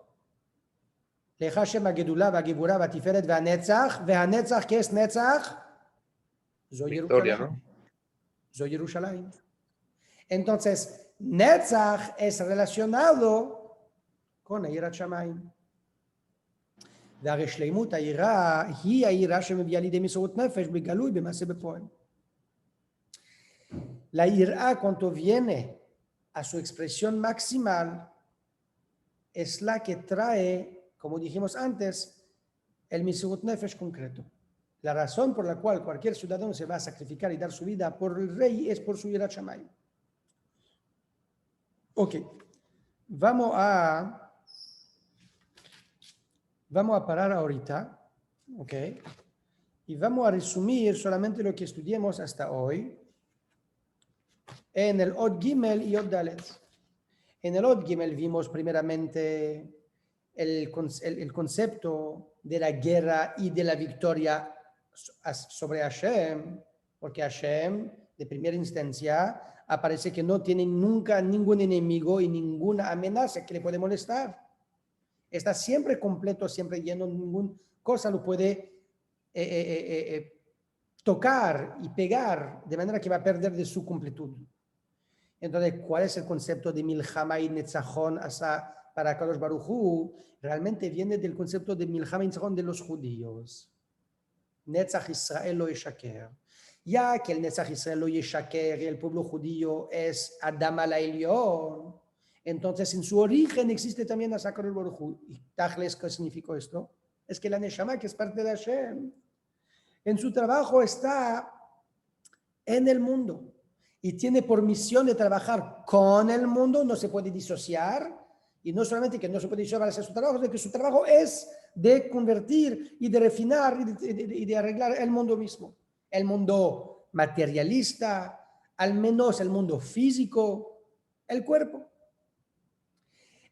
A: Lecha Hashem hagedullah v'hagevura v'atiferet v'hanetzach. V'hanetzach, ¿qué es Netzach?
B: Victoria, ¿no?
A: Zo Yerushalayim. Entonces, Netzach es relacionado con Yirat Shamayim. והרי שלמות היראה היא היראה שמביאה לידי מסירות נפש בגלוי במעשה בפועל. La ira cuando viene a su expresión maximal es la que trae, como dijimos antes, el Mesirut Nefesh concreto. La razón por la cual cualquier ciudadano se va a sacrificar y dar su vida por el rey es por su Yirat Shamayim. Ok, vamos a parar ahorita, ok, y vamos a resumir solamente lo que estudiamos hasta hoy en el Od Gimel y Od Dalet. En el Od Gimel vimos primeramente el concepto de la guerra y de la victoria sobre Hashem, porque Hashem, de primera instancia, aparece que no tiene nunca ningún enemigo y ninguna amenaza que le puede molestar. Está siempre completo, siempre lleno, ninguna cosa lo puede tocar y pegar, de manera que va a perder de su completud. Entonces, ¿cuál es el concepto de Milchama y Netzachon para Kadosh Baruj Hu? Realmente viene del concepto de Milchama y Netzachon de los judíos. Netzach Israel lo yeshaker. Ya que el Netzach Israel lo yeshaker y el pueblo judío es Adam al Elyon, entonces en su origen existe también a Kadosh Baruj Hu. ¿Y Tachles qué significó esto? Es que la Neshama, que es parte de Hashem, en su trabajo está en el mundo y tiene por misión de trabajar con el mundo, no se puede disociar, y no solamente que no se puede disociar para hacer su trabajo, sino que su trabajo es de convertir y de refinar y de arreglar el mundo mismo, el mundo materialista, al menos el mundo físico, el cuerpo.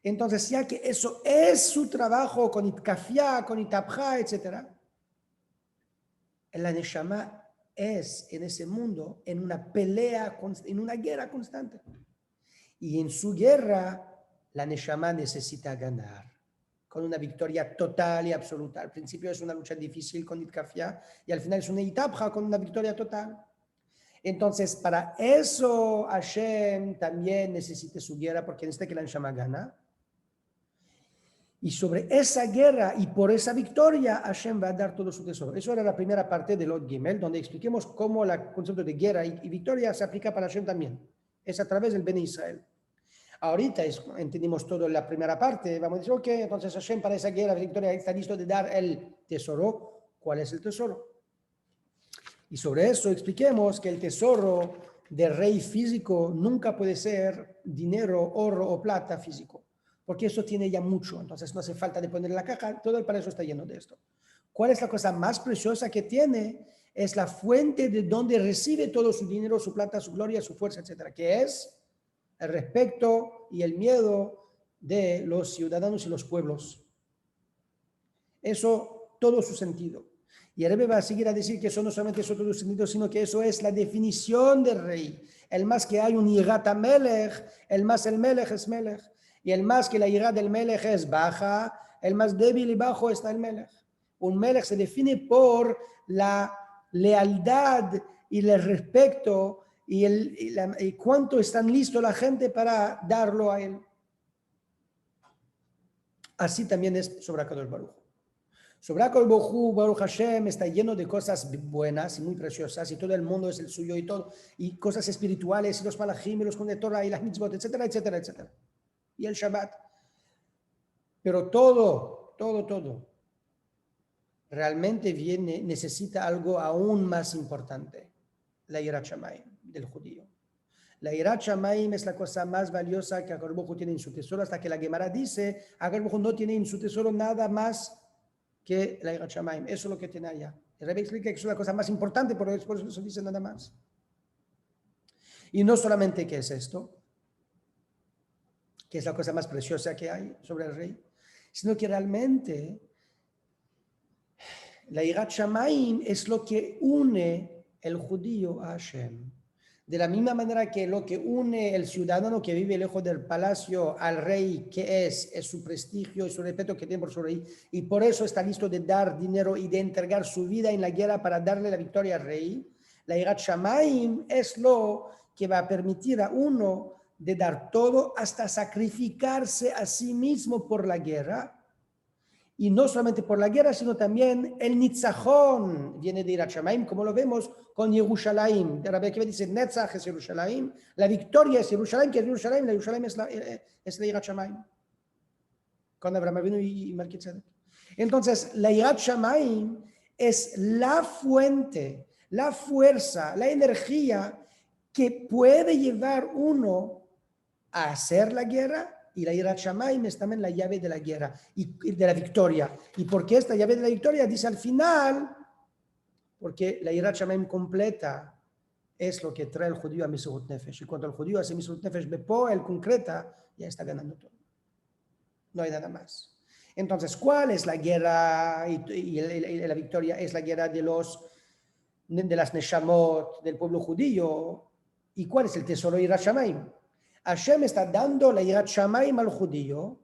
A: Entonces, ya que eso es su trabajo con Itkafia, con Itapja, etc., la Neshama es en ese mundo en una pelea, en una guerra constante. Y en su guerra, la Neshama necesita ganar con una victoria total y absoluta. Al principio es una lucha difícil con Itkafia y al final es una Itapja con una victoria total. Entonces, para eso Hashem también necesita su guerra porque necesita que la Neshama gana. Y sobre esa guerra y por esa victoria, Hashem va a dar todo su tesoro. Eso era la primera parte del Od Gimel, donde expliquemos cómo el concepto de guerra y victoria se aplica para Hashem también. Es a través del Bene Israel. Ahorita entendimos todo en la primera parte. Vamos a decir, ok, entonces Hashem para esa guerra y victoria está listo de dar el tesoro. ¿Cuál es el tesoro? Y sobre eso expliquemos que el tesoro del rey físico nunca puede ser dinero, oro o plata físico, porque eso tiene ya mucho, entonces no hace falta de poner en la caja, todo el paraíso está lleno de esto. ¿Cuál es la cosa más preciosa que tiene? Es la fuente de donde recibe todo su dinero, su plata, su gloria, su fuerza, etcétera, que es el respeto y el miedo de los ciudadanos y los pueblos. Eso, todo su sentido. Y el Rebbe va a seguir a decir que eso no solamente es todo su sentido, sino que eso es la definición del rey. El más que hay un Yirat Melech, el más el Melech es Melech. Y el más que la Yirat del Melech es baja, el más débil y bajo está el Melech. Un Melech se define por la lealtad y el respeto y cuánto están listos la gente para darlo a él. Así también es sobre Akadosh Baruj Hu. Sobre Akadosh Baruch Hashem está lleno de cosas buenas y muy preciosas, y todo el mundo es el suyo y todo, y cosas espirituales, y los malachim, y los con de Torah, y las mitzvot, etcétera, etcétera, etcétera. Y el Shabbat. Pero todo realmente necesita algo aún más importante, la Yirat Shamayim del judío. La Yirat Shamayim es la cosa más valiosa que Akadosh Baruch Hu tiene en su tesoro, hasta que la Gemara dice, Akadosh Baruch Hu no tiene en su tesoro nada más que la Yirat Shamayim. Eso es lo que tiene allá. El Rebbe explica que es la cosa más importante, por eso dice nada más. Y no solamente que es esto, que es la cosa más preciosa que hay sobre el rey, sino que realmente la Yirat Shamayim es lo que une el judío a Hashem. De la misma manera que lo que une el ciudadano que vive lejos del palacio al rey, que es su prestigio y su respeto que tiene por su rey, y por eso está listo de dar dinero y de entregar su vida en la guerra para darle la victoria al rey. La Yirat Shamayim es lo que va a permitir a uno de dar todo hasta sacrificarse a sí mismo por la guerra. Y no solamente por la guerra, sino también el Nitzajón viene de Yirat Shamayim, como lo vemos con Yerushalayim. De Rabbi Akiva dice, Netzach es Yerushalayim, la victoria es Yerushalayim, que es Yerushalayim, la Yerushalayim es la Yirat Shamayim. Con Abraham Avinu y Melquisedec. Entonces, la Yirat Shamayim es la fuente, la fuerza, la energía que puede llevar uno a hacer la guerra, y la Yirat Shamayim es también la llave de la guerra y de la victoria. ¿Y por qué esta llave de la victoria? Dice al final, porque la Yirat Shamayim completa es lo que trae el judío a Mesirut Nefesh. Y cuando el judío hace Mesirut Nefesh, Bepo, el concreta, ya está ganando todo. No hay nada más. Entonces, ¿cuál es la guerra y la victoria? Es la guerra de las Neshamot, del pueblo judío. ¿Y cuál es el tesoro de Yirat Shamayim? Hashem está dando la Yirat Shamayim al judío,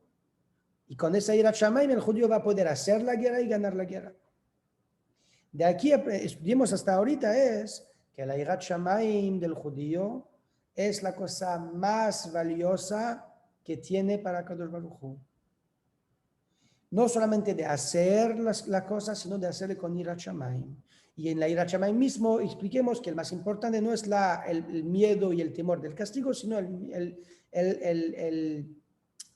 A: y con esa Yirat Shamayim el judío va a poder hacer la guerra y ganar la guerra. De aquí estudiamos hasta ahorita es que la Yirat Shamayim del judío es la cosa más valiosa que tiene para Kadosh Baruj Hu. No solamente de hacer la cosa, sino de hacerle con Yirat Shamayim. Y en la Yirat Shamayim mismo expliquemos que el más importante no es el miedo y el temor del castigo, sino el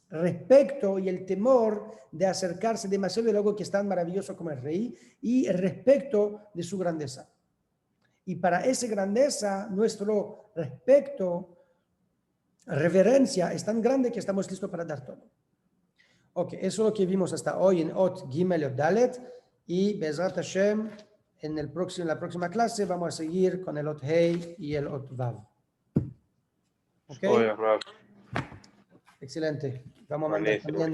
A: respeto y el temor de acercarse demasiado a algo que es tan maravilloso como el rey, y el respeto de su grandeza. Y para esa grandeza, nuestro respeto, reverencia es tan grande que estamos listos para dar todo. Ok, eso es lo que vimos hasta hoy en Ot Gimel y Ot Dalet, y Bezrat Hashem, en la próxima clase vamos a seguir con el Ot Hei y el Ot Vav. Ok.
B: Oye, Rab.
A: Excelente. Vamos a mandar también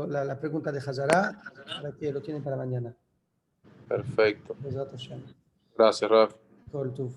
A: la pregunta de Hazara para que lo tienen para mañana.
B: Perfecto.
A: Bezrat Hashem.
B: Gracias, Rab.
A: Kol Tuv.